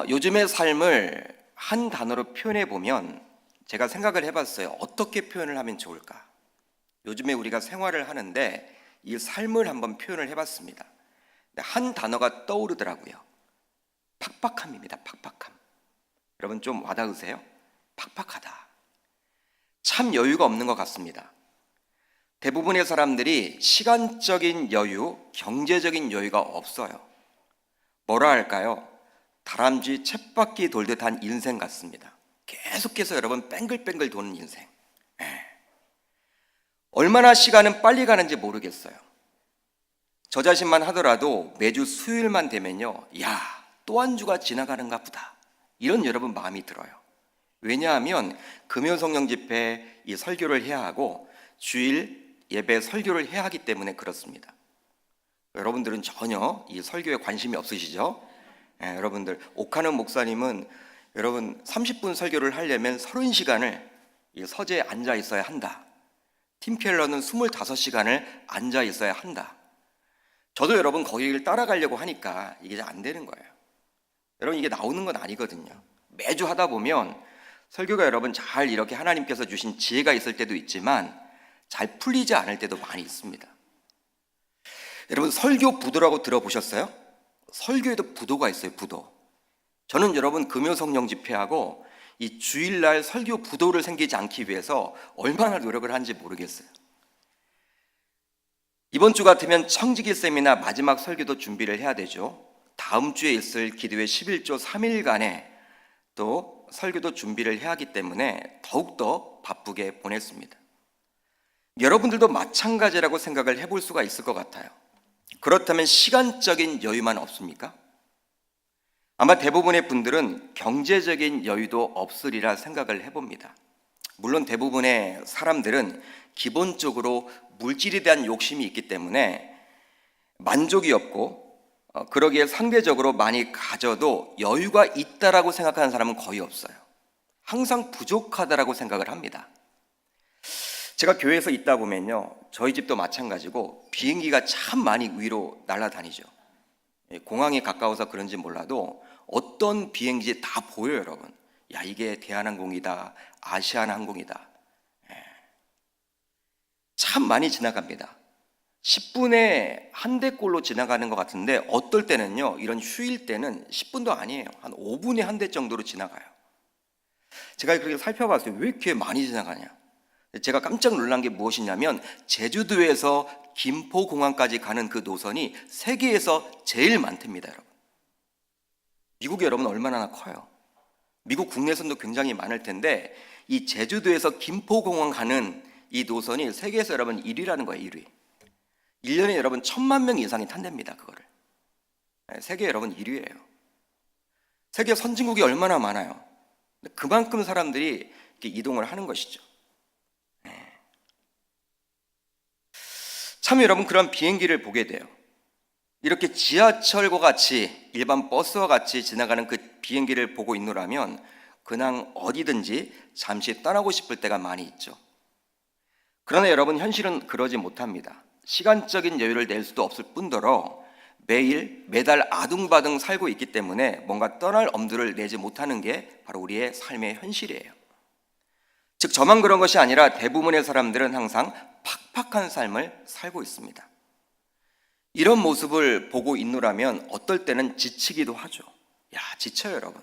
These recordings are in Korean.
요즘의 삶을 한 단어로 표현해 보면 제가 생각을 해봤어요. 어떻게 표현을 하면 좋을까? 요즘에 우리가 생활을 하는데 이 삶을 한번 표현을 해봤습니다. 한 단어가 떠오르더라고요. 팍팍함입니다. 팍팍함. 여러분 좀 와닿으세요? 팍팍하다. 참 여유가 없는 것 같습니다. 대부분의 사람들이 시간적인 여유, 경제적인 여유가 없어요. 뭐라 할까요? 다람쥐 쳇바퀴 돌듯 한 인생 같습니다. 계속해서 여러분 뺑글뺑글 도는 인생. 얼마나 시간은 빨리 가는지 모르겠어요. 저 자신만 하더라도 매주 수요일만 되면요, 야, 또 한 주가 지나가는가 보다, 이런 여러분 마음이 들어요. 왜냐하면 금요성령 집회 이 설교를 해야 하고 주일 예배 설교를 해야 하기 때문에 그렇습니다. 여러분들은 전혀 이 설교에 관심이 없으시죠? 여러분들 옥하는 목사님은 여러분 30분 설교를 하려면 30시간을 이 서재에 앉아 있어야 한다. 팀켈러는 25시간을 앉아 있어야 한다. 저도 여러분 거기를 따라가려고 하니까 이게 안 되는 거예요. 여러분 이게 나오는 건 아니거든요. 매주 하다 보면 설교가 여러분 잘 이렇게 하나님께서 주신 지혜가 있을 때도 있지만 잘 풀리지 않을 때도 많이 있습니다. 여러분 설교 부도라고 들어보셨어요? 설교에도 부도가 있어요. 부도. 저는 여러분 금요성령 집회하고 이 주일날 설교 부도를 생기지 않기 위해서 얼마나 노력을 하는지 모르겠어요. 이번 주 같으면 청지기 세미나 마지막 설교도 준비를 해야 되죠. 다음 주에 있을 기도회 11조 3일간에 또 설교도 준비를 해야 하기 때문에 더욱더 바쁘게 보냈습니다. 여러분들도 마찬가지라고 생각을 해볼 수가 있을 것 같아요. 그렇다면 시간적인 여유만 없습니까? 아마 대부분의 분들은 경제적인 여유도 없으리라 생각을 해봅니다. 물론 대부분의 사람들은 기본적으로 물질에 대한 욕심이 있기 때문에 만족이 없고 그러기에 상대적으로 많이 가져도 여유가 있다라고 생각하는 사람은 거의 없어요. 항상 부족하다라고 생각을 합니다. 제가 교회에서 있다 보면요, 저희 집도 마찬가지고 비행기가 참 많이 위로 날아다니죠. 공항에 가까워서 그런지 몰라도 어떤 비행기 다 보여요. 여러분, 야, 이게 대한항공이다, 아시아나항공이다. 참 많이 지나갑니다. 10분에 한 대꼴로 지나가는 것 같은데 어떨 때는요, 이런 휴일 때는 10분도 아니에요. 한 5분에 한 대 정도로 지나가요. 제가 그렇게 살펴봤어요. 왜 이렇게 많이 지나가냐. 제가 깜짝 놀란 게 무엇이냐면 제주도에서 김포공항까지 가는 그 노선이 세계에서 제일 많답니다. 여러분, 미국이 여러분 얼마나 커요. 미국 국내선도 굉장히 많을 텐데 이 제주도에서 김포공항 가는 이 노선이 세계에서 여러분 1위라는 거예요. 1위. 1년에 여러분 1,000만 명 이상이 탄답니다. 그거를. 세계 여러분 1위예요. 세계 선진국이 얼마나 많아요. 그만큼 사람들이 이렇게 이동을 하는 것이죠. 참 여러분, 그런 비행기를 보게 돼요. 이렇게 지하철과 같이 일반 버스와 같이 지나가는 그 비행기를 보고 있노라면 그냥 어디든지 잠시 떠나고 싶을 때가 많이 있죠. 그러나 여러분, 현실은 그러지 못합니다. 시간적인 여유를 낼 수도 없을 뿐더러 매달 아둥바둥 살고 있기 때문에 뭔가 떠날 엄두를 내지 못하는 게 바로 우리의 삶의 현실이에요. 즉 저만 그런 것이 아니라 대부분의 사람들은 항상 팍팍한 삶을 살고 있습니다. 이런 모습을 보고 있노라면 어떨 때는 지치기도 하죠. 야, 지쳐요. 여러분,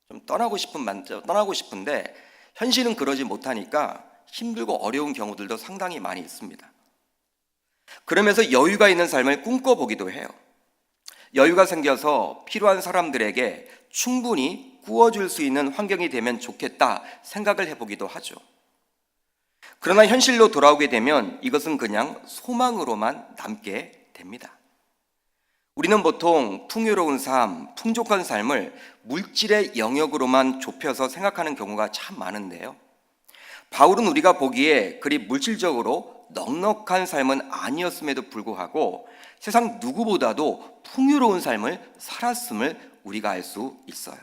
좀 떠나고 싶은데 현실은 그러지 못하니까 힘들고 어려운 경우들도 상당히 많이 있습니다. 그러면서 여유가 있는 삶을 꿈꿔보기도 해요. 여유가 생겨서 필요한 사람들에게 충분히 구워줄 수 있는 환경이 되면 좋겠다 생각을 해보기도 하죠. 그러나 현실로 돌아오게 되면 이것은 그냥 소망으로만 남게 됩니다. 우리는 보통 풍요로운 삶, 풍족한 삶을 물질의 영역으로만 좁혀서 생각하는 경우가 참 많은데요. 바울은 우리가 보기에 그리 물질적으로 넉넉한 삶은 아니었음에도 불구하고 세상 누구보다도 풍요로운 삶을 살았음을 우리가 알 수 있어요.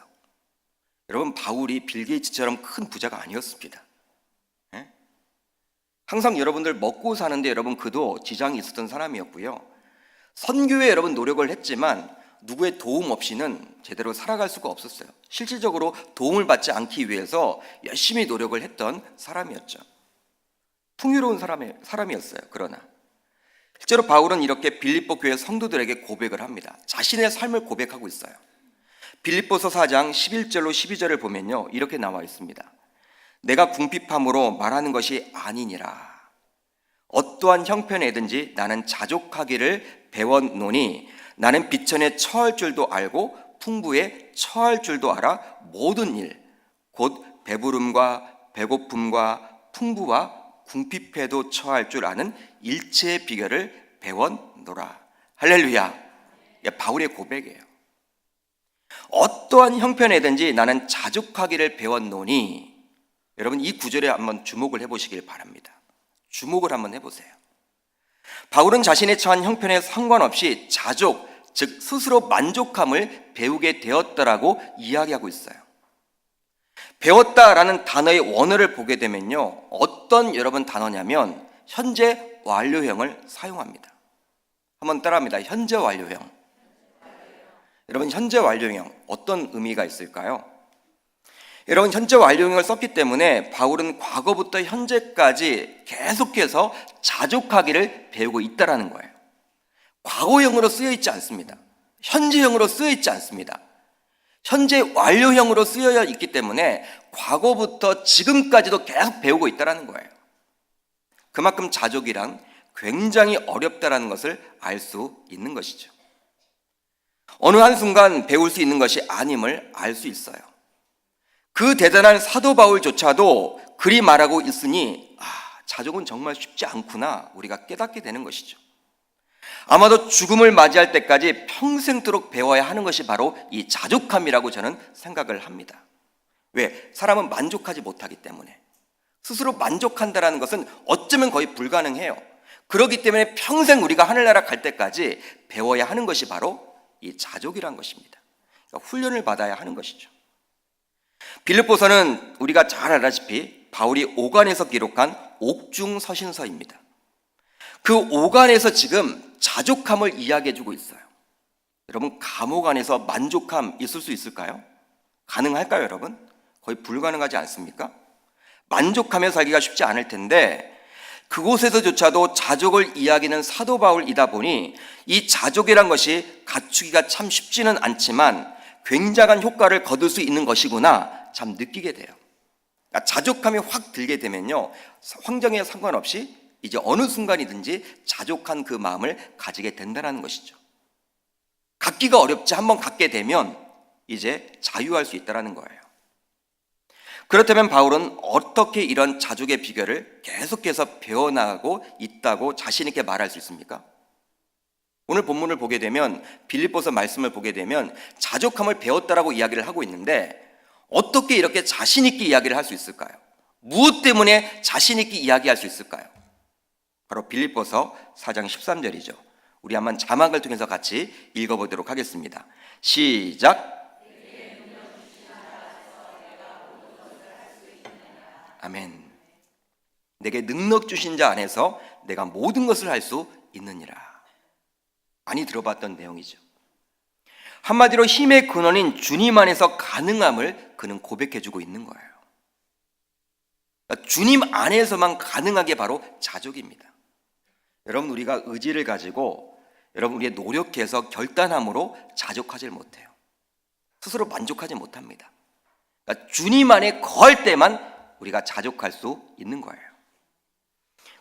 여러분, 바울이 빌 게이츠처럼 큰 부자가 아니었습니다. 항상 여러분들 먹고 사는데 여러분 그도 지장이 있었던 사람이었고요. 선교에 여러분 노력을 했지만 누구의 도움 없이는 제대로 살아갈 수가 없었어요. 실질적으로 도움을 받지 않기 위해서 열심히 노력을 했던 사람이었죠. 풍요로운 사람이었어요. 그러나 실제로 바울은 이렇게 빌립보 교회 성도들에게 고백을 합니다. 자신의 삶을 고백하고 있어요. 빌립보서 4장 11절로 12절을 보면요, 이렇게 나와 있습니다. 내가 궁핍함으로 말하는 것이 아니니라. 어떠한 형편에든지 나는 자족하기를 배웠노니 나는 비천에 처할 줄도 알고 풍부에 처할 줄도 알아 모든 일 곧 배부름과 배고픔과 풍부와 궁핍해도 처할 줄 아는 일체의 비결을 배웠노라. 할렐루야. 바울의 고백이에요. 어떠한 형편에든지 나는 자족하기를 배웠노니. 여러분, 이 구절에 한번 주목을 해보시길 바랍니다. 주목을 한번 해보세요. 바울은 자신의 처한 형편에 상관없이 자족, 즉 스스로 만족함을 배우게 되었다라고 이야기하고 있어요. 배웠다라는 단어의 원어를 보게 되면요, 어떤 여러분 단어냐면 현재 완료형을 사용합니다. 한번 따라합니다. 현재 완료형. 여러분, 현재 완료형 어떤 의미가 있을까요? 여러분, 현재 완료형을 썼기 때문에 바울은 과거부터 현재까지 계속해서 자족하기를 배우고 있다라는 거예요. 과거형으로 쓰여 있지 않습니다. 현재형으로 쓰여 있지 않습니다. 현재 완료형으로 쓰여 있기 때문에 과거부터 지금까지도 계속 배우고 있다라는 거예요. 그만큼 자족이란 굉장히 어렵다라는 것을 알 수 있는 것이죠. 어느 한순간 배울 수 있는 것이 아님을 알 수 있어요. 그 대단한 사도 바울조차도 그리 말하고 있으니 자족은 정말 쉽지 않구나 우리가 깨닫게 되는 것이죠. 아마도 죽음을 맞이할 때까지 평생도록 배워야 하는 것이 바로 이 자족함이라고 저는 생각을 합니다. 왜? 사람은 만족하지 못하기 때문에. 스스로 만족한다는 것은 어쩌면 거의 불가능해요. 그렇기 때문에 평생 우리가 하늘나라 갈 때까지 배워야 하는 것이 바로 이 자족이란 것입니다. 그러니까 훈련을 받아야 하는 것이죠. 빌립보서는 우리가 잘 알다시피 바울이 오간에서 기록한 옥중서신서입니다. 그 오간에서 지금 자족함을 이야기해주고 있어요. 여러분, 감옥 안에서 만족함 있을 수 있을까요? 가능할까요, 여러분? 거의 불가능하지 않습니까? 만족하며 살기가 쉽지 않을 텐데 그곳에서조차도 자족을 이야기하는 사도 바울이다 보니 이 자족이란 것이 갖추기가 참 쉽지는 않지만 굉장한 효과를 거둘 수 있는 것이구나 참 느끼게 돼요. 그러니까 자족함이 확 들게 되면요, 환경에 상관없이 이제 어느 순간이든지 자족한 그 마음을 가지게 된다는 것이죠. 갖기가 어렵지 한번 갖게 되면 이제 자유할 수 있다는 거예요. 그렇다면 바울은 어떻게 이런 자족의 비결을 계속해서 배워나가고 있다고 자신 있게 말할 수 있습니까? 오늘 본문을 보게 되면 빌립보서 말씀을 보게 되면 자족함을 배웠다라고 이야기를 하고 있는데 어떻게 이렇게 자신 있게 이야기를 할 수 있을까요? 무엇 때문에 자신 있게 이야기할 수 있을까요? 바로 빌립보서 4장 13절이죠. 우리 한번 자막을 통해서 같이 읽어보도록 하겠습니다. 시작. 아멘. 내게 능력 주신 자 안에서 내가 모든 것을 할 수 있느니라. 많이 들어봤던 내용이죠. 한마디로 힘의 근원인 주님 안에서 가능함을 그는 고백해주고 있는 거예요. 그러니까 주님 안에서만 가능한 게 바로 자족입니다. 여러분, 우리가 의지를 가지고 여러분 우리의 노력해서 결단함으로 자족하지 못해요. 스스로 만족하지 못합니다. 그러니까 주님 안에 거할 때만 우리가 자족할 수 있는 거예요.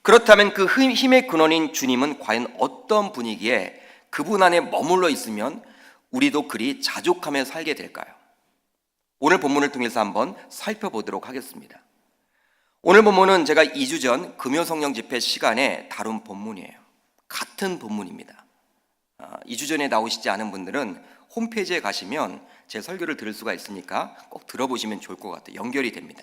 그렇다면 그 힘의 근원인 주님은 과연 어떤 분위기에 그분 안에 머물러 있으면 우리도 그리 자족하며 살게 될까요? 오늘 본문을 통해서 한번 살펴보도록 하겠습니다. 오늘 본문은 제가 2주 전 금요성령 집회 시간에 다룬 본문이에요. 같은 본문입니다. 2주 전에 나오시지 않은 분들은 홈페이지에 가시면 제 설교를 들을 수가 있으니까 꼭 들어보시면 좋을 것 같아요. 연결이 됩니다.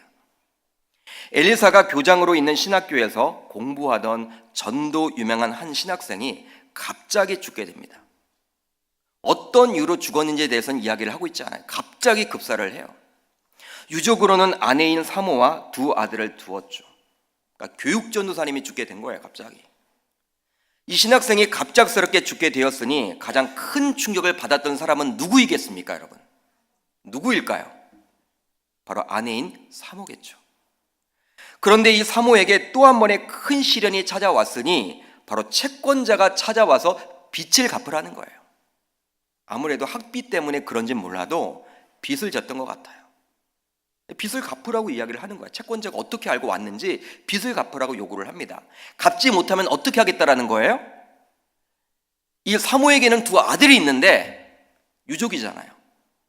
엘리사가 교장으로 있는 신학교에서 공부하던 전도 유명한 한 신학생이 갑자기 죽게 됩니다. 어떤 이유로 죽었는지에 대해서는 이야기를 하고 있지 않아요. 갑자기 급사를 해요. 유족으로는 아내인 사모와 두 아들을 두었죠. 그러니까 교육전도사님이 죽게 된 거예요, 갑자기. 이 신학생이 갑작스럽게 죽게 되었으니 가장 큰 충격을 받았던 사람은 누구이겠습니까, 여러분? 누구일까요? 바로 아내인 사모겠죠. 그런데 이 사모에게 또 한 번의 큰 시련이 찾아왔으니 바로 채권자가 찾아와서 빚을 갚으라는 거예요. 아무래도 학비 때문에 그런지 몰라도 빚을 졌던 것 같아요. 빚을 갚으라고 이야기를 하는 거야. 채권자가 어떻게 알고 왔는지 빚을 갚으라고 요구를 합니다. 갚지 못하면 어떻게 하겠다라는 거예요? 이 사모에게는 두 아들이 있는데 유족이잖아요.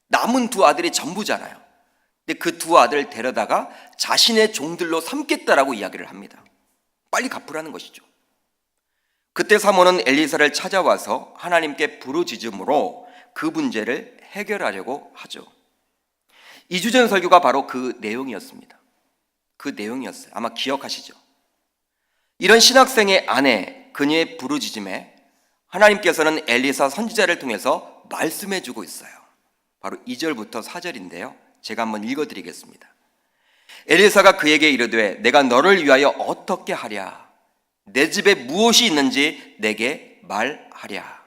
남은 두 아들이 전부잖아요. 근데 그 두 아들을 데려다가 자신의 종들로 삼겠다라고 이야기를 합니다. 빨리 갚으라는 것이죠. 그때 사모는 엘리사를 찾아와서 하나님께 부르짖음으로 그 문제를 해결하려고 하죠. 2주 전 설교가 바로 그 내용이었습니다. 그 내용이었어요. 아마 기억하시죠? 이런 신학생의 아내, 그녀의 부르짖음에 하나님께서는 엘리사 선지자를 통해서 말씀해 주고 있어요. 바로 2절부터 4절인데요. 제가 한번 읽어드리겠습니다. 엘리사가 그에게 이르되 내가 너를 위하여 어떻게 하랴? 내 집에 무엇이 있는지 내게 말하랴.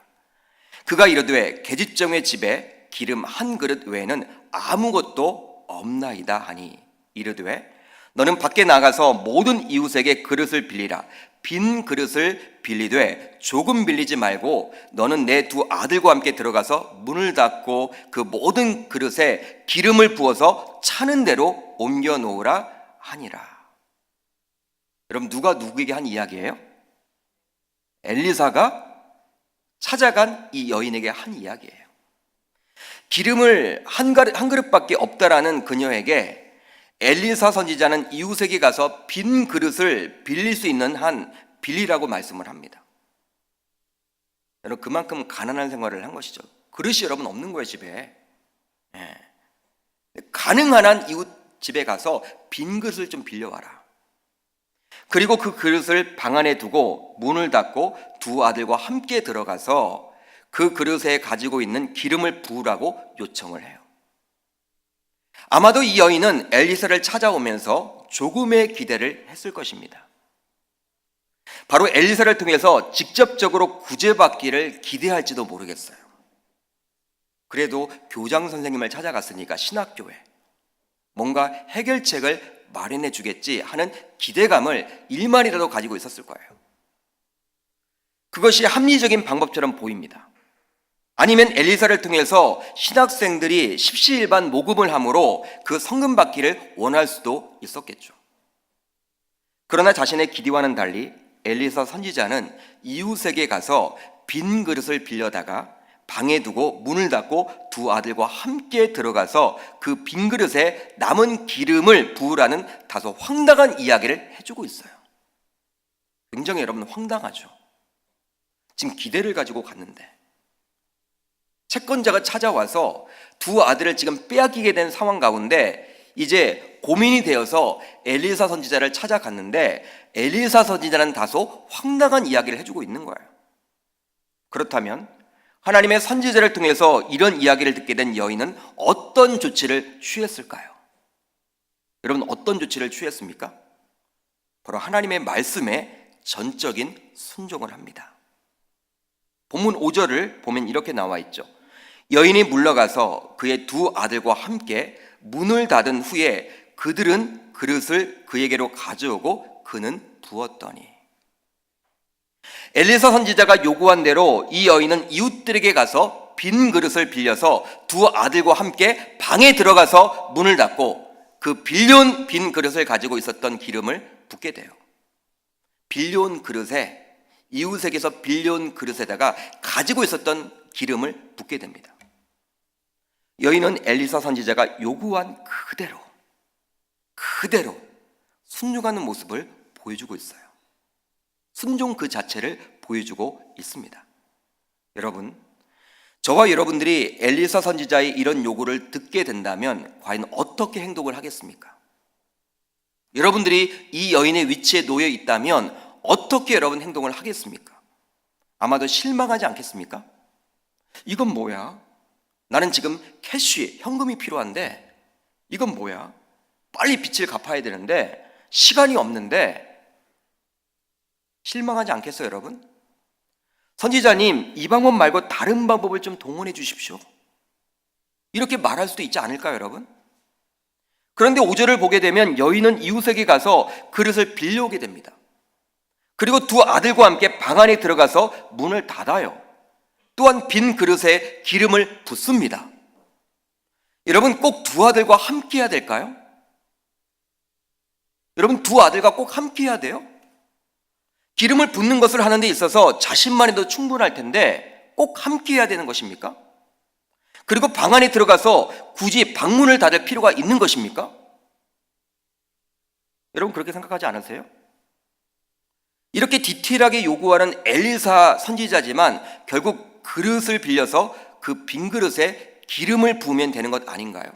그가 이르되 계집종의 집에 기름 한 그릇 외에는 아무것도 없나이다 하니 이르되 너는 밖에 나가서 모든 이웃에게 그릇을 빌리라. 빈 그릇을 빌리되 조금 빌리지 말고 너는 내 두 아들과 함께 들어가서 문을 닫고 그 모든 그릇에 기름을 부어서 차는 대로 옮겨 놓으라 하니라. 여러분, 누가 누구에게 한 이야기예요? 엘리사가 찾아간 이 여인에게 한 이야기예요. 기름을 한 그릇밖에 없다라는 그녀에게 엘리사 선지자는 이웃에게 가서 빈 그릇을 빌릴 수 있는 한 빌리라고 말씀을 합니다. 여러분, 그만큼 가난한 생활을 한 것이죠. 그릇이 여러분 없는 거예요, 집에. 가능한 한 이웃 집에 가서 빈 그릇을 좀 빌려와라. 그리고 그 그릇을 방 안에 두고 문을 닫고 두 아들과 함께 들어가서 그 그릇에 가지고 있는 기름을 부으라고 요청을 해요. 아마도 이 여인은 엘리사를 찾아오면서 조금의 기대를 했을 것입니다. 바로 엘리사를 통해서 직접적으로 구제받기를 기대할지도 모르겠어요. 그래도 교장 선생님을 찾아갔으니까 신학교에 뭔가 해결책을 마련해 주겠지 하는 기대감을 일말이라도 가지고 있었을 거예요. 그것이 합리적인 방법처럼 보입니다. 아니면 엘리사를 통해서 신학생들이 십시일반 모금을 함으로 그 성금 받기를 원할 수도 있었겠죠. 그러나 자신의 기대와는 달리 엘리사 선지자는 이웃에게 가서 빈 그릇을 빌려다가 방에 두고 문을 닫고 두 아들과 함께 들어가서 그 빈 그릇에 남은 기름을 부으라는 다소 황당한 이야기를 해주고 있어요. 굉장히 여러분 황당하죠. 지금 기대를 가지고 갔는데 채권자가 찾아와서 두 아들을 지금 빼앗기게 된 상황 가운데 이제 고민이 되어서 엘리사 선지자를 찾아갔는데 엘리사 선지자는 다소 황당한 이야기를 해주고 있는 거예요. 그렇다면 하나님의 선지자를 통해서 이런 이야기를 듣게 된 여인은 어떤 조치를 취했을까요? 여러분, 어떤 조치를 취했습니까? 바로 하나님의 말씀에 전적인 순종을 합니다. 본문 5절을 보면 이렇게 나와 있죠. 여인이 물러가서 그의 두 아들과 함께 문을 닫은 후에 그들은 그릇을 그에게로 가져오고 그는 부었더니 엘리사 선지자가 요구한 대로 이 여인은 이웃들에게 가서 빈 그릇을 빌려서 두 아들과 함께 방에 들어가서 문을 닫고 그 빌려온 빈 그릇을 가지고 있었던 기름을 붓게 돼요. 빌려온 그릇에 이웃에게서 빌려온 그릇에다가 가지고 있었던 기름을 붓게 됩니다. 여인은 엘리사 선지자가 요구한 그대로 순종하는 모습을 보여주고 있어요. 순종 그 자체를 보여주고 있습니다. 여러분, 저와 여러분들이 엘리사 선지자의 이런 요구를 듣게 된다면 과연 어떻게 행동을 하겠습니까? 여러분들이 이 여인의 위치에 놓여 있다면 어떻게 여러분 행동을 하겠습니까? 아마도 실망하지 않겠습니까? 이건 뭐야? 나는 지금 캐시, 현금이 필요한데 이건 뭐야? 빨리 빚을 갚아야 되는데 시간이 없는데 실망하지 않겠어요, 여러분? 선지자님, 이 방법 말고 다른 방법을 좀 동원해 주십시오. 이렇게 말할 수도 있지 않을까요, 여러분? 그런데 5절을 보게 되면 여인은 이웃에게 가서 그릇을 빌려오게 됩니다. 그리고 두 아들과 함께 방 안에 들어가서 문을 닫아요. 또한 빈 그릇에 기름을 붓습니다. 여러분, 꼭 두 아들과 함께 해야 될까요? 여러분, 두 아들과 꼭 함께 해야 돼요? 기름을 붓는 것을 하는 데 있어서 자신만 해도 충분할 텐데 꼭 함께 해야 되는 것입니까? 그리고 방 안에 들어가서 굳이 방문을 닫을 필요가 있는 것입니까? 여러분, 그렇게 생각하지 않으세요? 이렇게 디테일하게 요구하는 엘리사 선지자지만 결국 그릇을 빌려서 그 빈 그릇에 기름을 부으면 되는 것 아닌가요?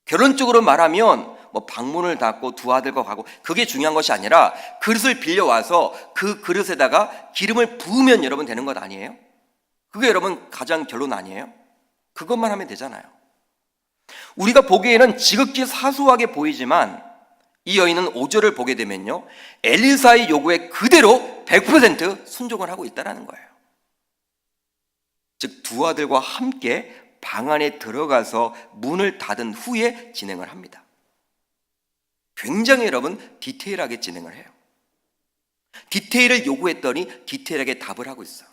결론적으로 말하면 방문을 닫고 두 아들과 가고 그게 중요한 것이 아니라 그릇을 빌려와서 그 그릇에다가 기름을 부으면 여러분 되는 것 아니에요? 그게 여러분 가장 결론 아니에요? 그것만 하면 되잖아요. 우리가 보기에는 지극히 사소하게 보이지만 이 여인은 5절을 보게 되면요, 엘리사의 요구에 그대로 100% 순종을 하고 있다는 거예요. 즉 두 아들과 함께 방 안에 들어가서 문을 닫은 후에 진행을 합니다. 굉장히 여러분 디테일하게 진행을 해요. 디테일을 요구했더니 디테일하게 답을 하고 있어요.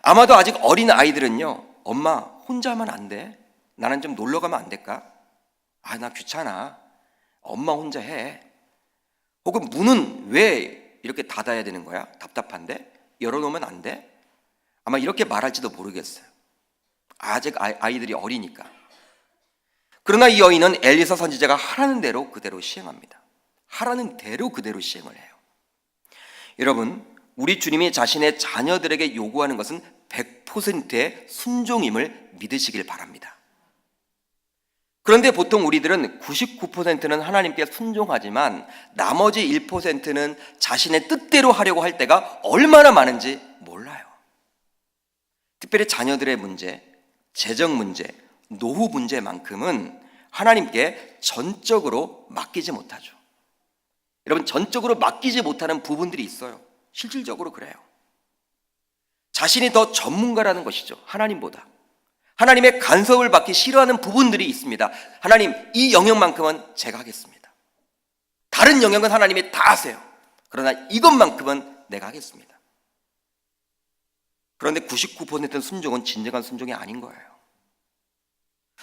아마도 아직 어린 아이들은요, 엄마 혼자 하면 안 돼. 나는 좀 놀러 가면 안 될까? 나 귀찮아. 엄마 혼자 해. 혹은 문은 왜 이렇게 닫아야 되는 거야? 답답한데? 열어놓으면 안 돼? 아마 이렇게 말할지도 모르겠어요. 아직 아이들이 어리니까. 그러나 이 여인은 엘리사 선지자가 하라는 대로 그대로 시행합니다. 하라는 대로 그대로 시행을 해요. 여러분, 우리 주님이 자신의 자녀들에게 요구하는 것은 100%의 순종임을 믿으시길 바랍니다. 그런데 보통 우리들은 99%는 하나님께 순종하지만 나머지 1%는 자신의 뜻대로 하려고 할 때가 얼마나 많은지 몰라요. 특별히 자녀들의 문제, 재정 문제, 노후 문제만큼은 하나님께 전적으로 맡기지 못하죠. 여러분, 전적으로 맡기지 못하는 부분들이 있어요. 실질적으로 그래요. 자신이 더 전문가라는 것이죠. 하나님보다. 하나님의 간섭을 받기 싫어하는 부분들이 있습니다. 하나님, 이 영역만큼은 제가 하겠습니다. 다른 영역은 하나님이 다 하세요. 그러나 이것만큼은 내가 하겠습니다. 그런데 99%는 순종은 진정한 순종이 아닌 거예요.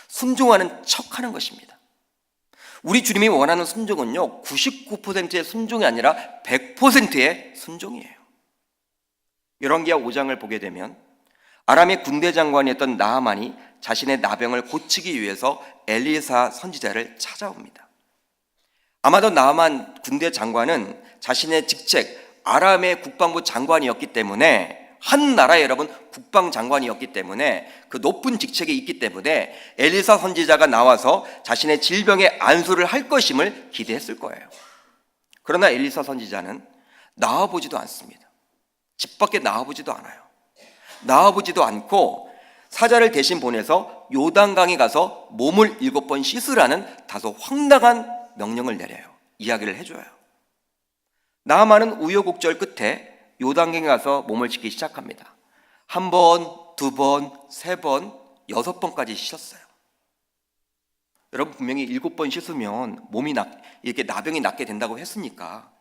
순종하는 척하는 것입니다. 우리 주님이 원하는 순종은요, 99%의 순종이 아니라 100%의 순종이에요. 열왕기하 5장을 보게 되면 아람의 군대 장관이었던 나하만이 자신의 나병을 고치기 위해서 엘리사 선지자를 찾아옵니다. 아마도 나하만 군대 장관은 자신의 직책 아람의 국방부 장관이었기 때문에, 한 나라의 여러분 국방장관이었기 때문에, 그 높은 직책에 있기 때문에 엘리사 선지자가 나와서 자신의 질병의 안수를 할 것임을 기대했을 거예요. 그러나 엘리사 선지자는 나와보지도 않습니다. 집 밖에 나와보지도 않아요. 나와보지도 않고 사자를 대신 보내서 요단강에 가서 몸을 7번 씻으라는 다소 황당한 명령을 내려요. 이야기를 해줘요. 나하만은 우여곡절 끝에 요단강에 가서 몸을 씻기 시작합니다. 1번, 2번, 3번, 6번까지 씻었어요. 여러분, 분명히 7번 씻으면 몸이 이렇게 나병이 낫게 된다고 했으니까,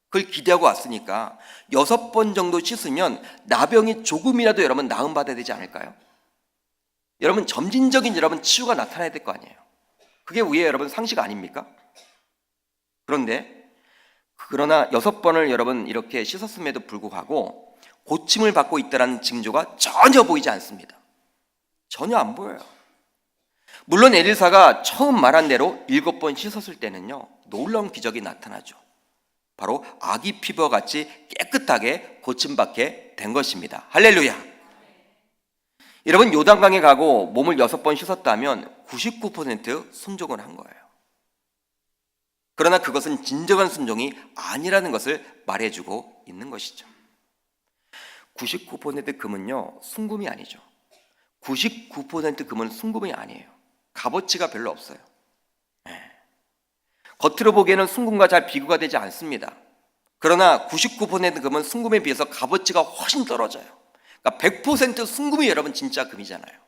그걸 기대하고 왔으니까 6번 정도 씻으면 나병이 조금이라도 여러분 나음받아야 되지 않을까요? 여러분, 점진적인 여러분 치유가 나타나야 될 거 아니에요. 그게 우리의 여러분 상식 아닙니까? 그러나 6번을 여러분 이렇게 씻었음에도 불구하고 고침을 받고 있다는 징조가 전혀 보이지 않습니다. 전혀 안 보여요. 물론 엘리사가 처음 말한 대로 7번 씻었을 때는요, 놀라운 기적이 나타나죠. 바로 아기 피부와 같이 깨끗하게 고침받게 된 것입니다. 할렐루야. 여러분, 요단강에 가고 몸을 6번 씻었다면 99% 순종을 한 거예요. 그러나 그것은 진정한 순종이 아니라는 것을 말해주고 있는 것이죠. 99% 금은요, 순금이 아니죠. 99% 금은 순금이 아니에요. 값어치가 별로 없어요. 겉으로 보기에는 순금과 잘 비교가 되지 않습니다. 그러나 99% 금은 순금에 비해서 값어치가 훨씬 떨어져요. 그러니까 100% 순금이 여러분 진짜 금이잖아요.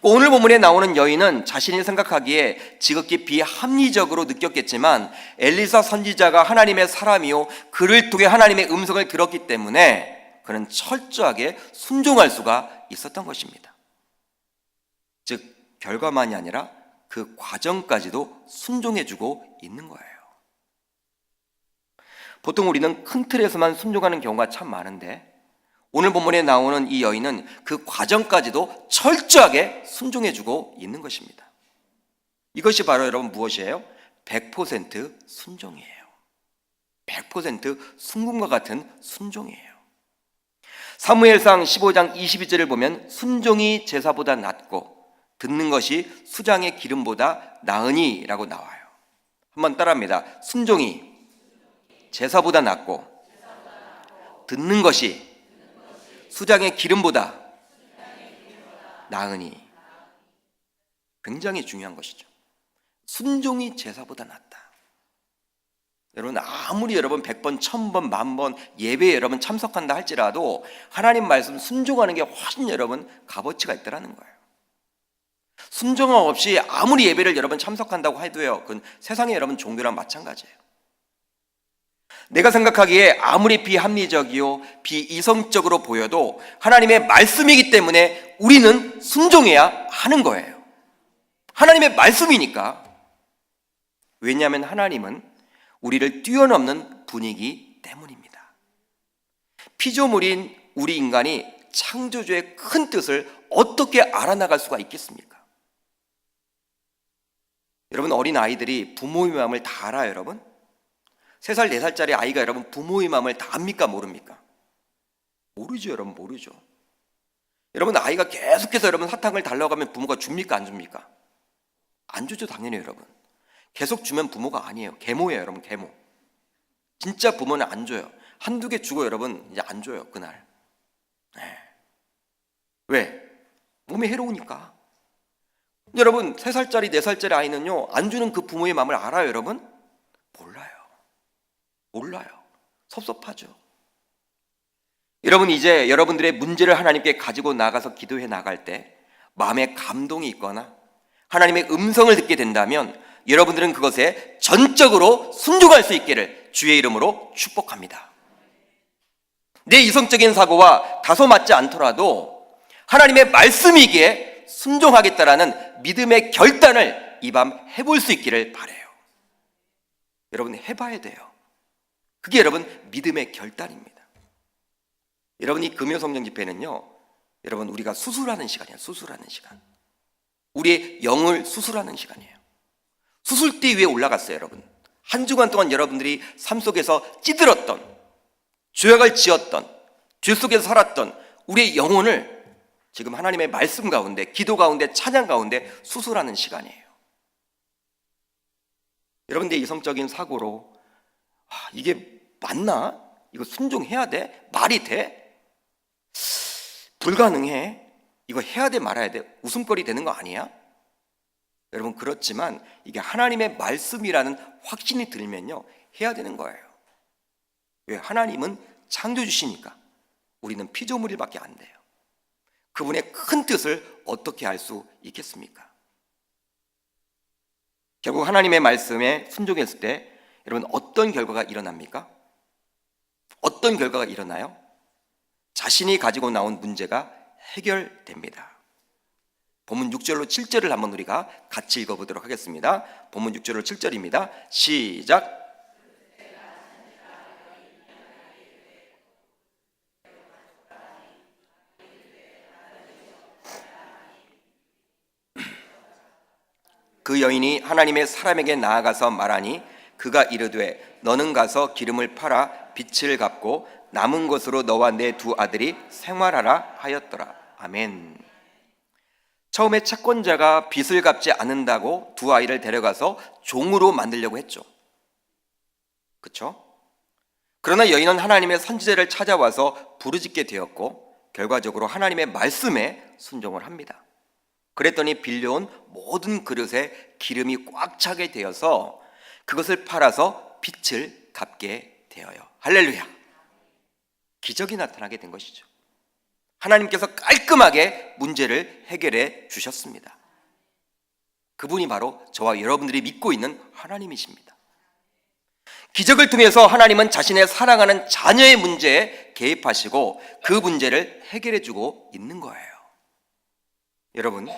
오늘 본문에 나오는 여인은 자신이 생각하기에 지극히 비합리적으로 느꼈겠지만 엘리사 선지자가 하나님의 사람이요 그를 통해 하나님의 음성을 들었기 때문에 그는 철저하게 순종할 수가 있었던 것입니다. 즉 결과만이 아니라 그 과정까지도 순종해주고 있는 거예요. 보통 우리는 큰 틀에서만 순종하는 경우가 참 많은데 오늘 본문에 나오는 이 여인은 그 과정까지도 철저하게 순종해주고 있는 것입니다. 이것이 바로 여러분 무엇이에요? 100% 순종이에요. 100% 순금과 같은 순종이에요. 사무엘상 15장 22절을 보면 순종이 제사보다 낫고 듣는 것이 수장의 기름보다 나으니 라고 나와요. 한번 따라합니다. 순종이 제사보다 낫고 듣는 것이 수장의 기름보다 나으니. 굉장히 중요한 것이죠. 순종이 제사보다 낫다. 여러분 아무리 여러분 100번, 1000번, 10,000번 예배에 여러분 참석한다 할지라도 하나님 말씀 순종하는 게 훨씬 여러분 값어치가 있다는 거예요. 순종 없이 아무리 예배를 여러분 참석한다고 해도요, 그건 세상의 여러분 종교랑 마찬가지예요. 내가 생각하기에 아무리 비합리적이요 비이성적으로 보여도 하나님의 말씀이기 때문에 우리는 순종해야 하는 거예요. 하나님의 말씀이니까. 왜냐하면 하나님은 우리를 뛰어넘는 분이기 때문입니다. 피조물인 우리 인간이 창조주의 큰 뜻을 어떻게 알아나갈 수가 있겠습니까? 여러분 어린 아이들이 부모의 마음을 다 알아요. 여러분 3살, 4살짜리 아이가 여러분 부모의 마음을 다 압니까? 모릅니까? 모르죠. 여러분 모르죠. 여러분 아이가 계속해서 여러분 사탕을 달라고 하면 부모가 줍니까? 안 줍니까? 안 주죠. 당연히 여러분. 계속 주면 부모가 아니에요. 계모예요. 여러분 계모. 진짜 부모는 안 줘요. 한두 개 주고 여러분 이제 안 줘요. 그날. 네. 왜? 몸에 해로우니까. 여러분 3살짜리 4살짜리 아이는요 안 주는 그 부모의 마음을 알아요. 여러분? 몰라요. 섭섭하죠. 여러분 이제 여러분들의 문제를 하나님께 가지고 나가서 기도해 나갈 때 마음에 감동이 있거나 하나님의 음성을 듣게 된다면 여러분들은 그것에 전적으로 순종할 수 있기를 주의 이름으로 축복합니다. 내 이성적인 사고와 다소 맞지 않더라도 하나님의 말씀이기에 순종하겠다라는 믿음의 결단을 이 밤 해볼 수 있기를 바라요. 여러분 해봐야 돼요. 그게 여러분 믿음의 결단입니다. 여러분 이 금요성령 집회는요 여러분 우리가 수술하는 시간이에요. 수술하는 시간. 우리의 영을 수술하는 시간이에요. 수술대 위에 올라갔어요. 여러분 한 주간 동안 여러분들이 삶 속에서 찌들었던 죄악을 지었던 죄 속에서 살았던 우리의 영혼을 지금 하나님의 말씀 가운데 기도 가운데 찬양 가운데 수술하는 시간이에요. 여러분들 이성적인 사고로 이게 맞나? 이거 순종해야 돼? 말이 돼? 불가능해? 이거 해야 돼 말아야 돼? 웃음거리 되는 거 아니야? 여러분 그렇지만 이게 하나님의 말씀이라는 확신이 들면요 해야 되는 거예요. 왜? 하나님은 창조주시니까. 우리는 피조물밖에 안 돼요. 그분의 큰 뜻을 어떻게 알 수 있겠습니까? 결국 하나님의 말씀에 순종했을 때 여러분 어떤 결과가 일어납니까? 어떤 결과가 일어나요? 자신이 가지고 나온 문제가 해결됩니다. 본문 6절로 7절을 한번 우리가 같이 읽어보도록 하겠습니다. 본문 6절로 7절입니다. 시작. 그 여인이 하나님의 사람에게 나아가서 말하니 그가 이르되 너는 가서 기름을 팔아 빚을 갚고 남은 것으로 너와 내 두 아들이 생활하라 하였더라. 아멘. 처음에 채권자가 빚을 갚지 않는다고 두 아이를 데려가서 종으로 만들려고 했죠. 그렇죠? 그러나 여인은 하나님의 선지자를 찾아와서 부르짖게 되었고 결과적으로 하나님의 말씀에 순종을 합니다. 그랬더니 빌려온 모든 그릇에 기름이 꽉 차게 되어서 그것을 팔아서 빚을 갚게 되어요. 할렐루야. 기적이 나타나게 된 것이죠. 하나님께서 깔끔하게 문제를 해결해 주셨습니다. 그분이 바로 저와 여러분들이 믿고 있는 하나님이십니다. 기적을 통해서 하나님은 자신의 사랑하는 자녀의 문제에 개입하시고 그 문제를 해결해 주고 있는 거예요. 여러분,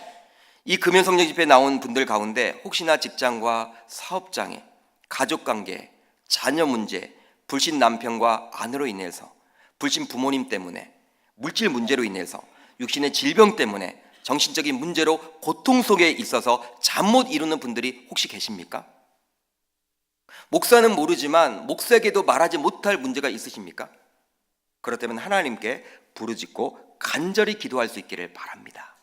이 금연성령 집회에 나온 분들 가운데 혹시나 직장과 사업장애, 가족관계, 자녀 문제, 불신 남편과 아내로 인해서, 불신 부모님 때문에, 물질 문제로 인해서, 육신의 질병 때문에, 정신적인 문제로 고통 속에 있어서 잠 못 이루는 분들이 혹시 계십니까? 목사는 모르지만 목사에게도 말하지 못할 문제가 있으십니까? 그렇다면 하나님께 부르짖고 간절히 기도할 수 있기를 바랍니다.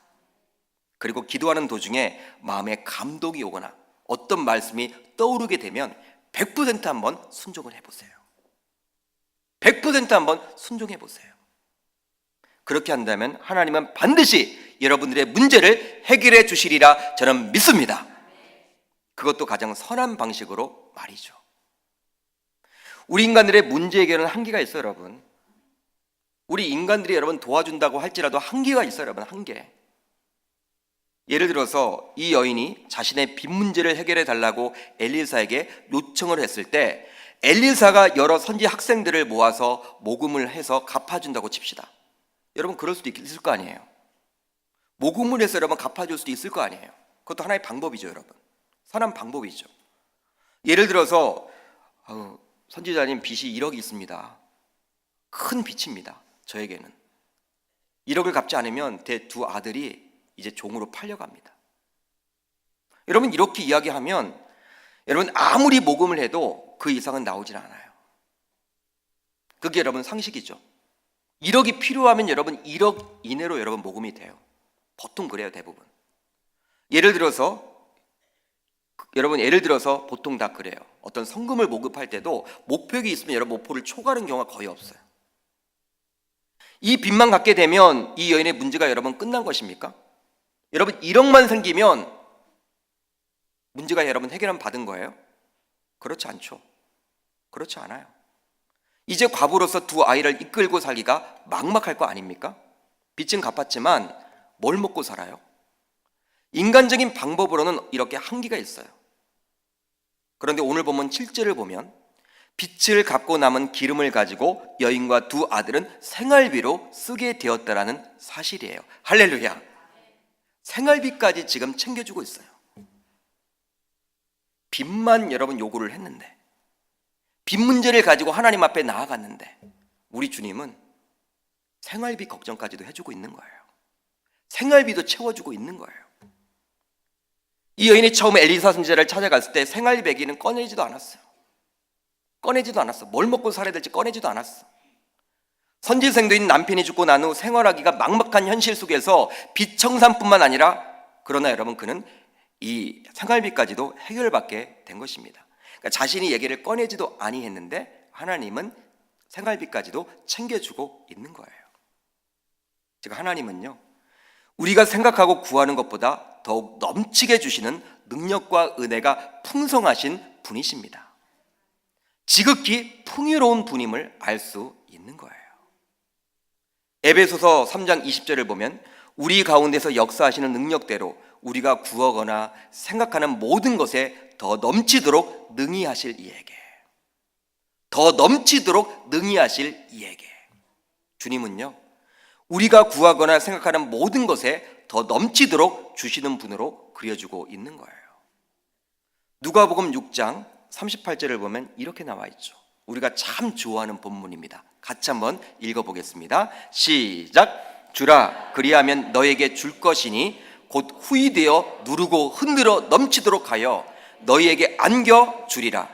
그리고 기도하는 도중에 마음에 감동이 오거나 어떤 말씀이 떠오르게 되면 100% 한번 순종을 해보세요. 100% 한번 순종해 보세요. 그렇게 한다면 하나님은 반드시 여러분들의 문제를 해결해 주시리라 저는 믿습니다. 그것도 가장 선한 방식으로 말이죠. 우리 인간들의 문제 해결은 한계가 있어요, 여러분. 우리 인간들이 여러분 도와준다고 할지라도 한계가 있어요, 여러분. 한계. 예를 들어서 이 여인이 자신의 빚 문제를 해결해 달라고 엘리사에게 요청을 했을 때 엘리사가 여러 선지 학생들을 모아서 모금을 해서 갚아준다고 칩시다. 여러분 그럴 수도 있을 거 아니에요. 모금을 해서 여러분 갚아줄 수도 있을 거 아니에요. 그것도 하나의 방법이죠, 여러분. 선한 방법이죠. 예를 들어서 선지자님 빚이 1억이 있습니다. 큰 빚입니다. 저에게는 1억을 갚지 않으면 제 두 아들이 이제 종으로 팔려갑니다. 여러분 이렇게 이야기하면 여러분 아무리 모금을 해도 그 이상은 나오질 않아요. 그게 여러분 상식이죠. 1억이 필요하면 여러분 1억 이내로 여러분 모금이 돼요. 보통 그래요, 대부분. 예를 들어서 보통 다 그래요. 어떤 성금을 모금할 때도 목표액이 있으면 여러분 목표를 초과하는 경우가 거의 없어요. 이 빚만 갚게 되면 이 여인의 문제가 여러분 끝난 것입니까? 여러분 1억만 생기면 문제가 여러분 해결은 받은 거예요? 그렇지 않죠. 그렇지 않아요. 이제 과부로서 두 아이를 이끌고 살기가 막막할 거 아닙니까? 빚은 갚았지만 뭘 먹고 살아요? 인간적인 방법으로는 이렇게 한계가 있어요. 그런데 오늘 본문 7절을 보면 빚을 갚고 남은 기름을 가지고 여인과 두 아들은 생활비로 쓰게 되었다라는 사실이에요. 할렐루야. 생활비까지 지금 챙겨주고 있어요. 빚만 여러분 요구를 했는데, 빚 문제를 가지고 하나님 앞에 나아갔는데 우리 주님은 생활비 걱정까지도 해주고 있는 거예요. 생활비도 채워주고 있는 거예요. 이 여인이 처음에 엘리사 선지자를 찾아갔을 때 생활비 얘기는 꺼내지도 않았어요. 뭘 먹고 살아야 될지 꺼내지도 않았어. 선지생도인 남편이 죽고 난 후 생활하기가 막막한 현실 속에서 빚 청산뿐만 아니라 그러나 여러분 그는 이 생활비까지도 해결받게 된 것입니다. 그러니까 자신이 얘기를 꺼내지도 아니했는데 하나님은 생활비까지도 챙겨주고 있는 거예요. 즉 하나님은요, 우리가 생각하고 구하는 것보다 더욱 넘치게 주시는 능력과 은혜가 풍성하신 분이십니다. 지극히 풍요로운 분임을 알 수 있는 거예요. 에베소서 3장 20절을 보면 우리 가운데서 역사하시는 능력대로 우리가 구하거나 생각하는 모든 것에 더 넘치도록 능히 하실 이에게, 더 넘치도록 능히 하실 이에게. 주님은요, 우리가 구하거나 생각하는 모든 것에 더 넘치도록 주시는 분으로 그려주고 있는 거예요. 누가복음 6장 38절을 보면 이렇게 나와 있죠. 우리가 참 좋아하는 본문입니다. 같이 한번 읽어보겠습니다. 시작. 주라 그리하면 너에게 줄 것이니 곧 후이되어 누르고 흔들어 넘치도록 하여 너희에게 안겨 주리라.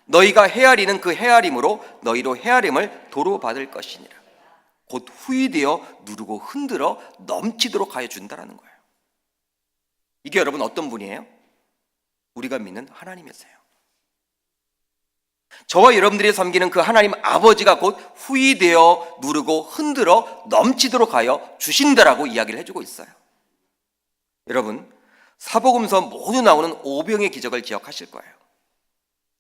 너희가 헤아리는 그 헤아림으로 너희로 헤아림을 도로 받을 것이니라. 곧 후이되어 누르고 흔들어 넘치도록 하여 준다라는 거예요. 이게 여러분 어떤 분이에요? 우리가 믿는 하나님이세요. 저와 여러분들이 섬기는 그 하나님 아버지가 곧 후이되어 누르고 흔들어 넘치도록 하여 주신다라고 이야기를 해주고 있어요. 여러분 사복음서 모두 나오는 오병의 기적을 기억하실 거예요.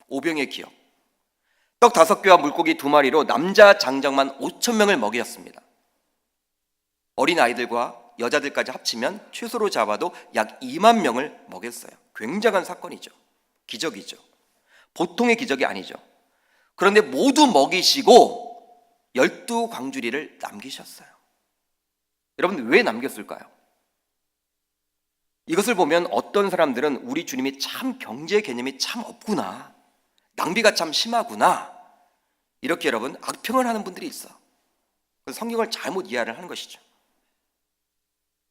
오병의 기억. 떡 5개와 물고기 2마리로 남자 장정만 5,000명을 먹였습니다. 어린 아이들과 여자들까지 합치면 최소로 잡아도 약 2만 명을 먹였어요. 굉장한 사건이죠. 기적이죠. 보통의 기적이 아니죠. 그런데 모두 먹이시고 12광주리를 남기셨어요. 여러분, 왜 남겼을까요? 이것을 보면 어떤 사람들은 우리 주님이 참 경제 개념이 참 없구나, 낭비가 참 심하구나, 이렇게 여러분 악평을 하는 분들이 있어. 성경을 잘못 이해를 하는 것이죠.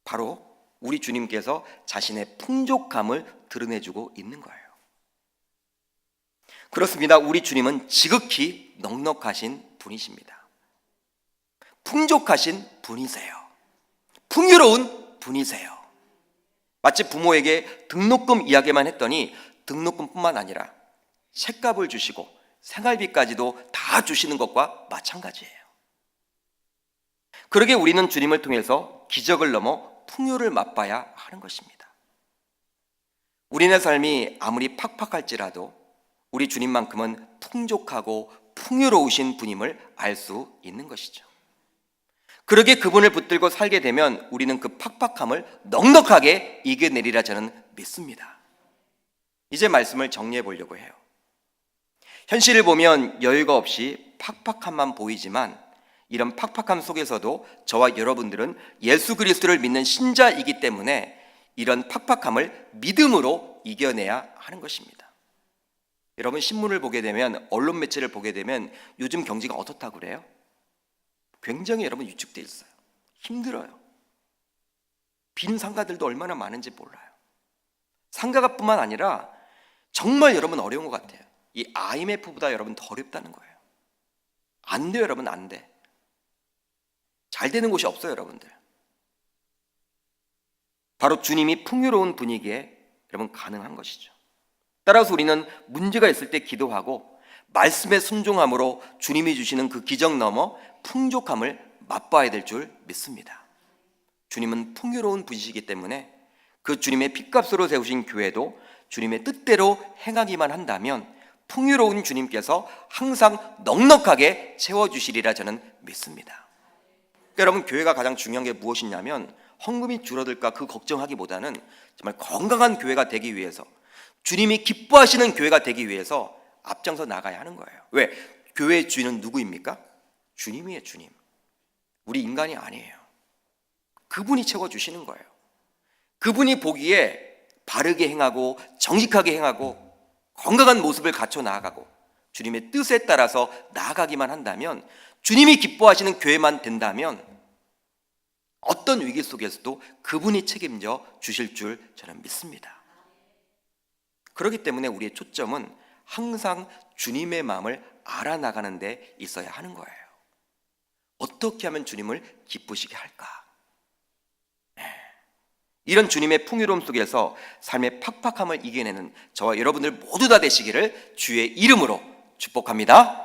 바로 우리 주님께서 자신의 풍족함을 드러내주고 있는 거예요. 그렇습니다. 우리 주님은 지극히 넉넉하신 분이십니다. 풍족하신 분이세요. 풍요로운 분이세요. 마치 부모에게 등록금 이야기만 했더니 등록금뿐만 아니라 책값을 주시고 생활비까지도 다 주시는 것과 마찬가지예요. 그러게 우리는 주님을 통해서 기적을 넘어 풍요를 맛봐야 하는 것입니다. 우리네 삶이 아무리 팍팍할지라도 우리 주님만큼은 풍족하고 풍요로우신 분임을 알 수 있는 것이죠. 그러게 그분을 붙들고 살게 되면 우리는 그 팍팍함을 넉넉하게 이겨내리라 저는 믿습니다. 이제 말씀을 정리해 보려고 해요. 현실을 보면 여유가 없이 팍팍함만 보이지만 이런 팍팍함 속에서도 저와 여러분들은 예수 그리스도를 믿는 신자이기 때문에 이런 팍팍함을 믿음으로 이겨내야 하는 것입니다. 여러분, 신문을 보게 되면, 언론 매체를 보게 되면 요즘 경제가 어떻다고 그래요? 굉장히 여러분 위축되어 있어요. 힘들어요. 빈 상가들도 얼마나 많은지 몰라요. 상가가 뿐만 아니라 정말 여러분 어려운 것 같아요. 이 IMF보다 여러분 더 어렵다는 거예요. 안 돼요, 여러분, 안 돼. 잘 되는 곳이 없어요, 여러분들. 바로 주님이 풍요로운 분위기에 여러분 가능한 것이죠. 따라서 우리는 문제가 있을 때 기도하고 말씀에 순종함으로 주님이 주시는 그 기적 넘어 풍족함을 맛봐야 될 줄 믿습니다. 주님은 풍요로운 분이시기 때문에 그 주님의 핏값으로 세우신 교회도 주님의 뜻대로 행하기만 한다면 풍요로운 주님께서 항상 넉넉하게 채워주시리라 저는 믿습니다. 여러분, 교회가 가장 중요한 게 무엇이냐면 헌금이 줄어들까 그 걱정하기보다는 정말 건강한 교회가 되기 위해서, 주님이 기뻐하시는 교회가 되기 위해서 앞장서 나가야 하는 거예요. 왜? 교회의 주인은 누구입니까? 주님이에요, 주님. 우리 인간이 아니에요. 그분이 채워주시는 거예요. 그분이 보기에 바르게 행하고 정직하게 행하고 건강한 모습을 갖춰 나아가고 주님의 뜻에 따라서 나아가기만 한다면, 주님이 기뻐하시는 교회만 된다면 어떤 위기 속에서도 그분이 책임져 주실 줄 저는 믿습니다. 그렇기 때문에 우리의 초점은 항상 주님의 마음을 알아나가는 데 있어야 하는 거예요. 어떻게 하면 주님을 기쁘시게 할까? 이런 주님의 풍요로움 속에서 삶의 팍팍함을 이겨내는 저와 여러분들 모두 다 되시기를 주의 이름으로 축복합니다.